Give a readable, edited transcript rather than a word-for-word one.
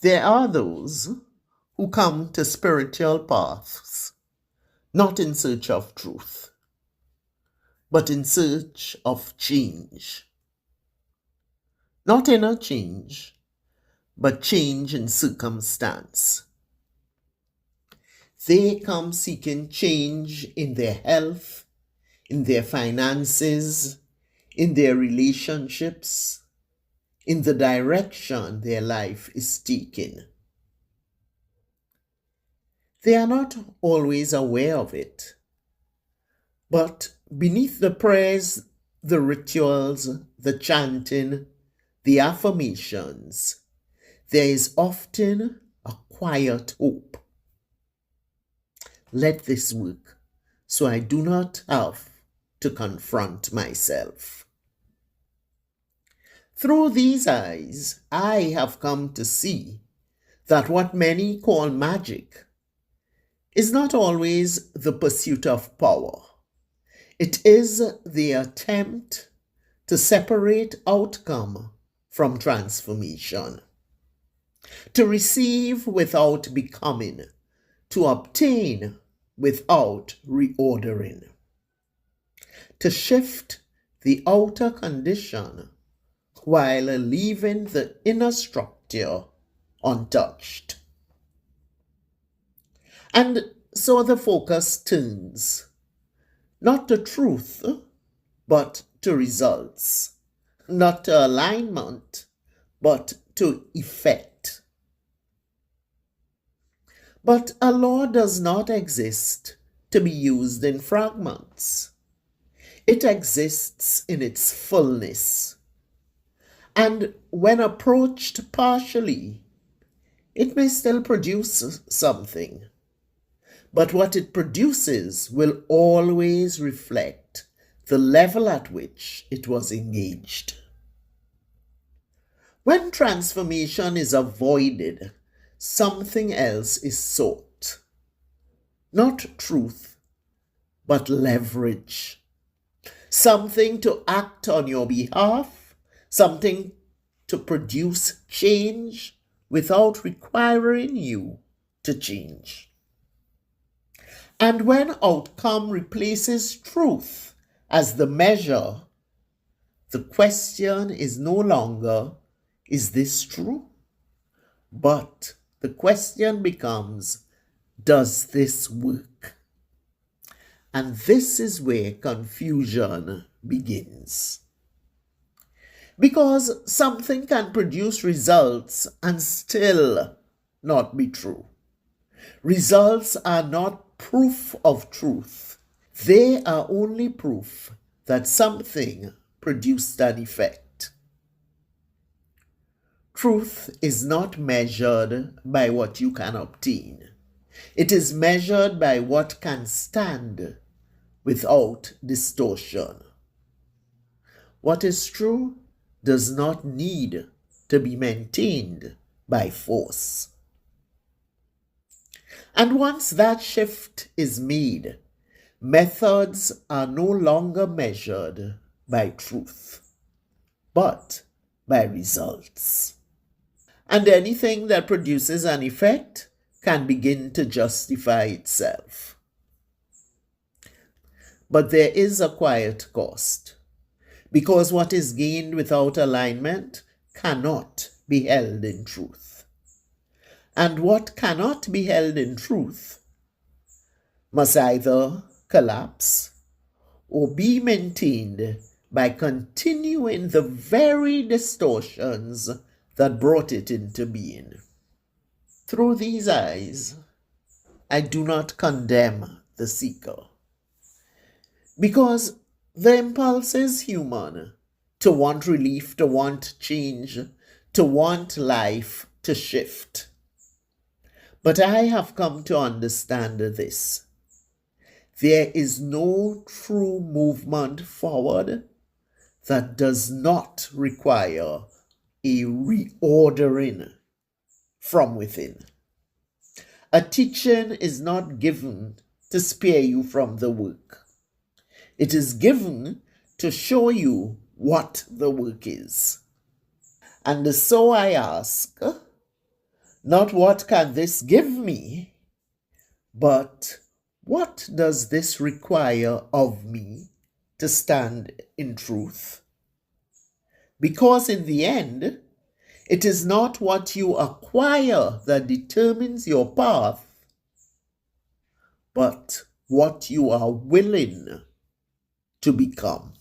There are those who come to spiritual paths not in search of truth, but in search of change. Not inner change, but change in circumstance. They come seeking change in their health, in their finances, in their relationships, in the direction their life is taking. They are not always aware of it, but beneath the prayers, the rituals, the chanting, the affirmations, there is often a quiet hope. Let this work so I do not have to confront myself. Through these eyes, I have come to see that what many call magic is not always the pursuit of power. It is the attempt to separate outcome from transformation, to receive without becoming, to obtain without reordering, to shift the outer condition while leaving the inner structure untouched. And so the focus turns not to truth, but to results, not to alignment, but to effect. But a law does not exist to be used in fragments. It exists in its fullness. And when approached partially, it may still produce something. But what it produces will always reflect the level at which it was engaged. When transformation is avoided, something else is sought. Not truth, but leverage. Something to act on your behalf, something to produce change without requiring you to change. And when outcome replaces truth as the measure, the question is no longer, is this true? But the question becomes, does this work? And this is where confusion begins. Because something can produce results and still not be true. Results are not proof of truth. They are only proof that something produced an effect. Truth is not measured by what you can obtain. It is measured by what can stand without distortion. What is true does not need to be maintained by force. And once that shift is made, methods are no longer measured by truth, but by results. And anything that produces an effect can begin to justify itself. But there is a quiet cost, because what is gained without alignment cannot be held in truth. And what cannot be held in truth must either collapse or be maintained by continuing the very distortions that brought it into being. Through these eyes, I do not condemn the seeker, because the impulse is human to want relief, to want change, to want life to shift. But I have come to understand this. There is no true movement forward that does not require a reordering from within. A teaching is not given to spare you from the work. It is given to show you what the work is. And so I ask, Not what can this give me, but what does this require of me to stand in truth? Because in the end, it is not what you acquire that determines your path, but what you are willing to become.